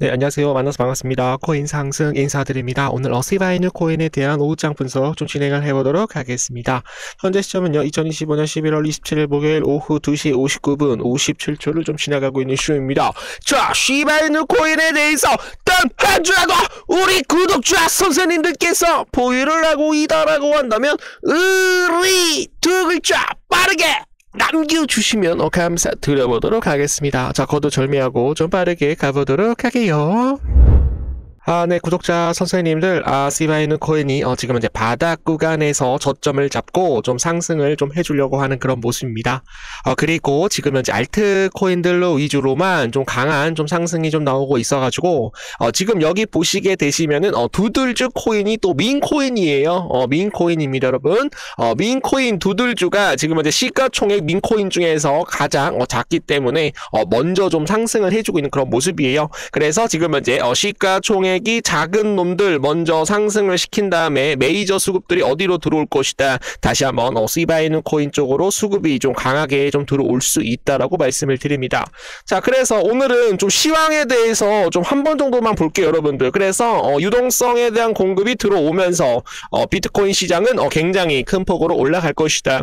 네, 안녕하세요. 만나서 반갑습니다. 코인 상승 인사드립니다. 오늘 시바이누 코인에 대한 오후장 분석 좀 진행을 해보도록 하겠습니다. 현재 시점은요, 2025년 11월 27일 목요일 오후 2시 59분 57초를 좀 지나가고 있는 시점입니다. 자, 시바이누 코인에 대해서 단 한 주라도 우리 구독자 선생님들께서 보유를 하고 있다라고 한다면 의리 두 글자 빠르게 남겨주시면 감사드려보도록 하겠습니다. 자, 거두절미하고 좀 빠르게 가보도록 할게요. 네, 구독자 선생님들, 시바이누 코인이 지금 이제 바닥 구간에서 저점을 잡고 좀 상승을 좀 해주려고 하는 그런 모습입니다. 그리고 지금 현재 알트 코인들로 위주로만 좀 강한 좀 상승이 좀 나오고 있어가지고 지금 여기 보시게 되시면은 두들주 코인이 또 민 코인이에요. 민 코인입니다, 여러분. 민 코인 두들주가 지금 현재 시가총액 민 코인 중에서 가장 작기 때문에 먼저 좀 상승을 해주고 있는 그런 모습이에요. 그래서 지금 현재 시가총액 이 작은 놈들 먼저 상승을 시킨 다음에 메이저 수급들이 어디로 들어올 것이다. 다시 한번 시바이누 코인 쪽으로 수급이 좀 강하게 좀 들어올 수 있다라고 말씀을 드립니다. 자, 그래서 오늘은 좀 시황에 대해서 좀 한 번 정도만 볼게요, 여러분들. 그래서 유동성에 대한 공급이 들어오면서 비트코인 시장은 굉장히 큰 폭으로 올라갈 것이다.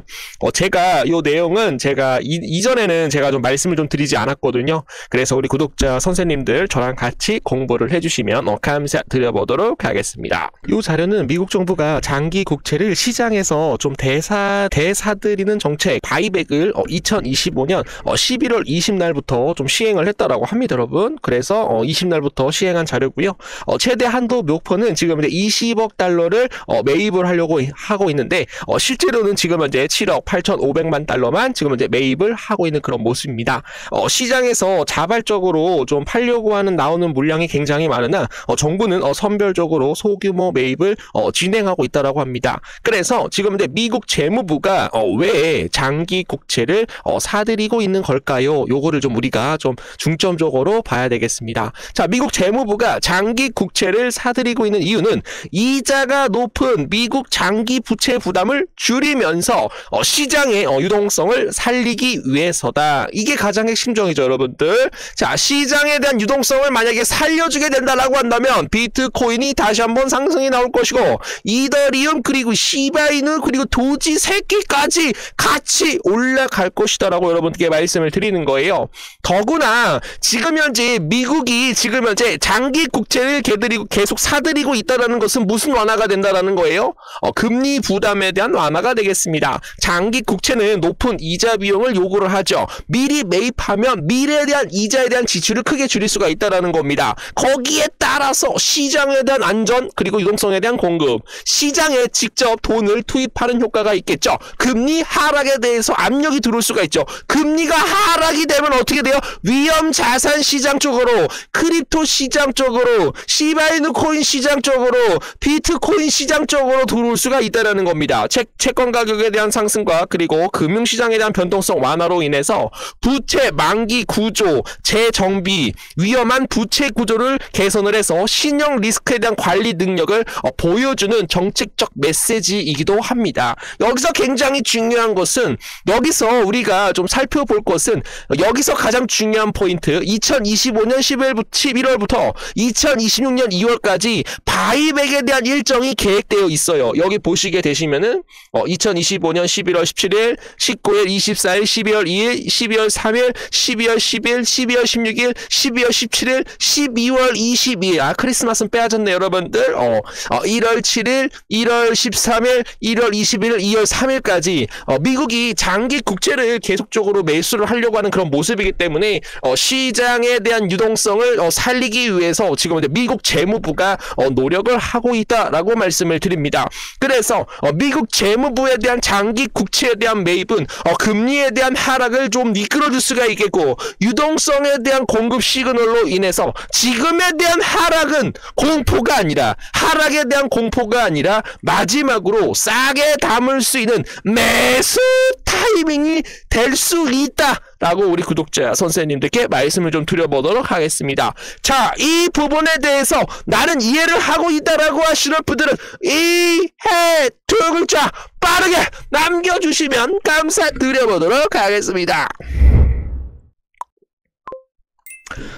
제가 이 내용은 제가 이전에는 제가 좀 말씀을 좀 드리지 않았거든요. 그래서 우리 구독자 선생님들 저랑 같이 공부를 해주시면 감사드려보도록 하겠습니다. 이 자료는 미국 정부가 장기 국채를 시장에서 좀 대사들이는 정책 바이백을 2025년 11월 20날부터 좀 시행을 했다라고 합니다, 여러분. 그래서 20날부터 시행한 자료고요. 최대 한도 목표는 지금 이제 20억 달러를 매입을 하려고 하고 있는데 실제로는 지금 현재 7억 8,500만 달러만 지금 현재 매입을 하고 있는 그런 모습입니다. 시장에서 자발적으로 좀 팔려고 하는 나오는 물량이 굉장히 많으나 정부는 선별적으로 소규모 매입을 진행하고 있다라고 합니다. 그래서 지금 근데 미국 재무부가 왜 장기 국채를 사들이고 있는 걸까요? 요거를 좀 우리가 좀 중점적으로 봐야 되겠습니다. 자, 미국 재무부가 장기 국채를 사들이고 있는 이유는 이자가 높은 미국 장기 부채 부담을 줄이면서 시장의 유동성을 살리기 위해서다. 이게 가장 핵심적이죠, 여러분들. 자, 시장에 대한 유동성을 만약에 살려주게 된다라고 한다면 비트코인이 다시 한번 상승이 나올 것이고 이더리움 그리고 시바이누 그리고 도지 새끼까지 같이 올라갈 것이다라고 여러분께 말씀을 드리는 거예요. 더구나 지금 현재 미국이 지금 현재 장기 국채를 계속 사들이고 있다는 것은 무슨 완화가 된다라는 거예요? 금리 부담에 대한 완화가 되겠습니다. 장기 국채는 높은 이자 비용을 요구를 하죠. 미리 매입하면 미래에 대한 이자에 대한 지출을 크게 줄일 수가 있다라는 겁니다. 거기에 따라서 시장에 대한 안전 그리고 유동성에 대한 공급, 시장에 직접 돈을 투입하는 효과가 있겠죠. 금리 하락에 대해서 압력이 들어올 수가 있죠. 금리가 하락이 되면 어떻게 돼요? 위험 자산 시장 쪽으로, 크립토 시장 쪽으로, 시바이누 코인 시장 쪽으로, 비트코인 시장 쪽으로 들어올 수가 있다는 겁니다. 채권 가격에 대한 상승과 그리고 금융시장에 대한 변동성 완화로 인해서 부채 만기 구조, 재정비, 위험한 부채 구조를 개선을 해서 신용 리스크에 대한 관리 능력을 보여주는 정책적 메시지이기도 합니다. 여기서 굉장히 중요한 것은, 여기서 우리가 좀 살펴볼 것은, 여기서 가장 중요한 포인트, 2025년 11월부터 2026년 2월까지 바이백에 대한 일정이 계획되어 있어요. 여기 보시게 되시면은 2025년 11월 17일, 19일, 24일, 12월 2일, 12월 3일, 12월 10일, 12월 16일, 12월 17일, 12월 22일. 크리스마스는 빼앗았네, 여러분들. 1월 7일, 1월 13일, 1월 21일, 2월 3일까지 미국이 장기 국채를 계속적으로 매수를 하려고 하는 그런 모습이기 때문에 시장에 대한 유동성을 살리기 위해서 지금 이제 미국 재무부가 노력을 하고 있다라고 말씀을 드립니다. 그래서 미국 재무부에 대한 장기 국채에 대한 매입은 금리에 대한 하락을 좀 이끌어줄 수가 있겠고, 유동성에 대한 공급 시그널로 인해서 지금에 대한 하락은 공포가 아니라, 하락에 대한 공포가 아니라 마지막으로 싸게 담을 수 있는 매수 타이밍이 될 수 있다라고 우리 구독자 선생님들께 말씀을 좀 드려보도록 하겠습니다. 자, 이 부분에 대해서 나는 이해를 하고 있다라고 하시는 분들은 이해 두 글자 빠르게 남겨주시면 감사드려보도록 하겠습니다.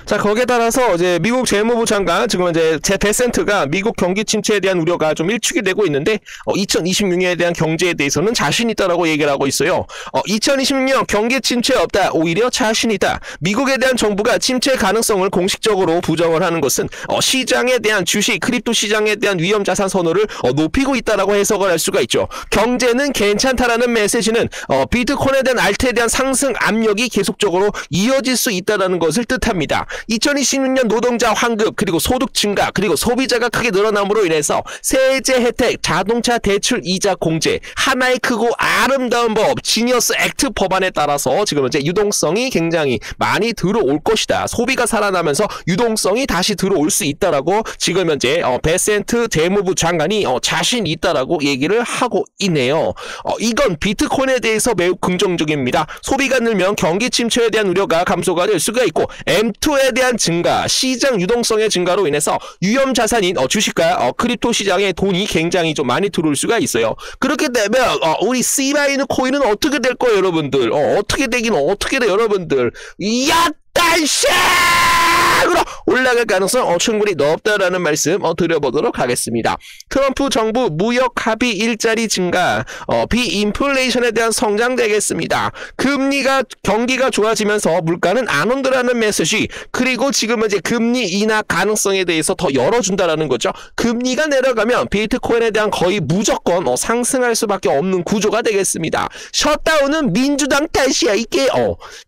자, 거기에 따라서 이제 미국 재무부 장관, 지금 이제 베센트가 미국 경기 침체에 대한 우려가 좀 일축이 되고 있는데, 2026년에 대한 경제에 대해서는 자신 있다라고 얘기를 하고 있어요. 2026년 경기 침체 없다, 오히려 자신 있다. 미국에 대한 정부가 침체 가능성을 공식적으로 부정을 하는 것은 시장에 대한 주식, 크립토 시장에 대한 위험 자산 선호를 높이고 있다라고 해석을 할 수가 있죠. 경제는 괜찮다라는 메시지는 비트코인에 대한 알트에 대한 상승 압력이 계속적으로 이어질 수 있다라는 것을 뜻합니다. 2026년 노동자 환급, 그리고 소득 증가, 그리고 소비자가 크게 늘어남으로 인해서 세제 혜택, 자동차 대출 이자 공제, 하나의 크고 아름다운 법, 지니어스 액트 법안에 따라서 지금 이제 유동성이 굉장히 많이 들어올 것이다. 소비가 살아나면서 유동성이 다시 들어올 수 있다라고 지금 현재 베센트 재무부 장관이 자신 있다라고 얘기를 하고 있네요. 이건 비트코인에 대해서 매우 긍정적입니다. 소비가 늘면 경기 침체에 대한 우려가 감소가 될 수가 있고, M2에 대한 증가, 시장 유동성의 증가로 인해서 위험 자산인 주식과 크립토 시장에 돈이 굉장히 좀 많이 들어올 수가 있어요. 그렇게 되면 우리 시바이누 코인은 어떻게 될 거예요, 여러분들? 어떻게 되긴 어떻게 돼, 여러분들? 약간씩으로 올라갈 가능성 충분히 높다라는 말씀 드려보도록 하겠습니다. 트럼프 정부 무역 합의 일자리 증가, 비인플레이션에 대한 성장 되겠습니다. 경기가 좋아지면서 물가는 안 온다라는 메시지, 그리고 지금은 이제 금리 인하 가능성에 대해서 더 열어준다라는 거죠. 금리가 내려가면 비트코인에 대한 거의 무조건 상승할 수밖에 없는 구조가 되겠습니다. 셧다운은 민주당 탓이야. 이게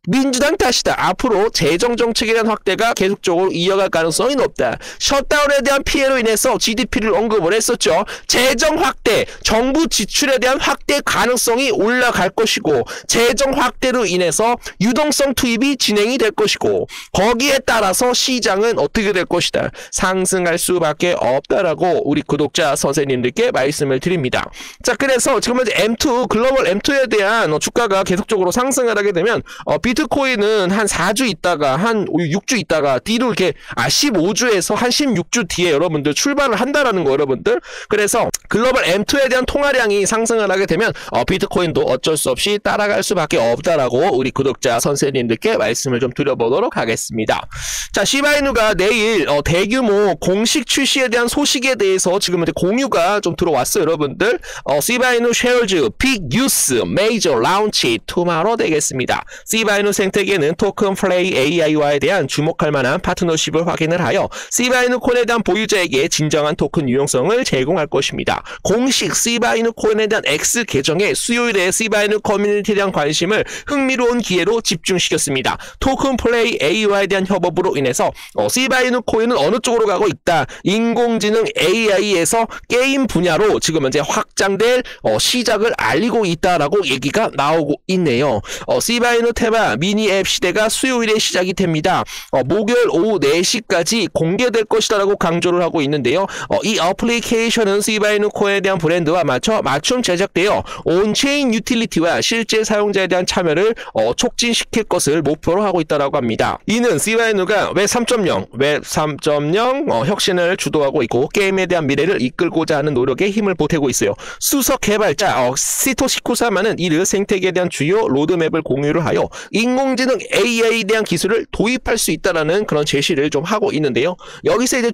민주당 탓이다. 앞으로 재정 정책에 대한 확대가 계속적으로 이어갈 가능성이 높다. 셧다운에 대한 피해로 인해서 GDP를 언급을 했었죠. 재정 확대, 정부 지출에 대한 확대 가능성이 올라갈 것이고, 재정 확대로 인해서 유동성 투입이 진행이 될 것이고, 거기에 따라서 시장은 어떻게 될 것이다. 상승할 수밖에 없다라고 우리 구독자 선생님들께 말씀을 드립니다. 자, 그래서 지금 현재 M2, 글로벌 M2에 대한 주가가 계속적으로 상승을 하게 되면 비트코인은 한 4주 있다가 한 6주 있다가 뒤로 이렇게 15주에서 한 16주 뒤에 여러분들 출발을 한다라는 거, 여러분들. 그래서 글로벌 M2에 대한 통화량이 상승을 하게 되면 비트코인도 어쩔 수 없이 따라갈 수밖에 없다라고 우리 구독자 선생님들께 말씀을 좀 드려보도록 하겠습니다. 자, 시바이누가 내일 대규모 공식 출시에 대한 소식에 대해서 지금 이제 공유가 좀 들어왔어요, 여러분들. 시바이누 쉐어즈 빅 뉴스 메이저 라운치 투마로 되겠습니다. 시바이누 생태계는 토큰 플레이 AI와에 대한 주목할 만한 파트너십을 확인을 하여 시바이누 코인에 대한 보유자에게 진정한 토큰 유용성을 제공할 것입니다. 공식 시바이누 코인에 대한 X 계정의 수요일에 시바이누 커뮤니티에 대한 관심을 흥미로운 기회로 집중시켰습니다. 토큰 플레이 AI와에 대한 협업으로 인해서 시바이누 코인은 어느 쪽으로 가고 있다. 인공지능 AI에서 게임 분야로 지금 현재 확장될 시작을 알리고 있다라고 얘기가 나오고 있네요. 시바이누 테마 미니 앱 시대가 수요일에 시작이 됩니다. 목요일 오후 4시까지 공개될 것이다라고 강조를 하고 있는데요. 이 어플리케이션은 시바이누 코인에 대한 브랜드와 맞춤 제작되어 온체인 유틸리티와 실제 사용자에 대한 참여를 촉진시킬 것을 목표로 하고 있다라고 합니다. 이는 시바이누가 웹 3.0 혁신을 주도하고 있고 게임에 대한 미래를 이끌고자 하는 노력에 힘을 보태고 있어요. 수석 개발자 시토시 쿠사마는 이를 생태계에 대한 주요 로드맵을 공유를 하여 인공지능 AI에 대한 기술을 도입할 수 있다라는 그런 제시를 좀 하고 있는데요. 여기서 이제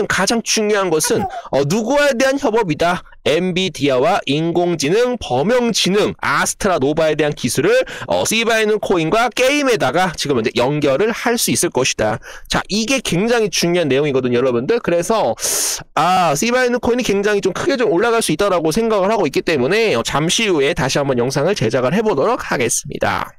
가장 중요한 것은 누구에 대한 협업이다. 엔비디아와 인공지능, 범용지능, 아스트라 노바에 대한 기술을 시바이누 코인과 게임에다가 지금 이제 연결을 할 수 있을 것이다. 자, 이게 굉장히 중요한 내용이거든요, 여러분들. 그래서 시바이누 코인이 굉장히 좀 크게 좀 올라갈 수 있다라고 생각을 하고 있기 때문에 잠시 후에 다시 한번 영상을 제작을 해보도록 하겠습니다.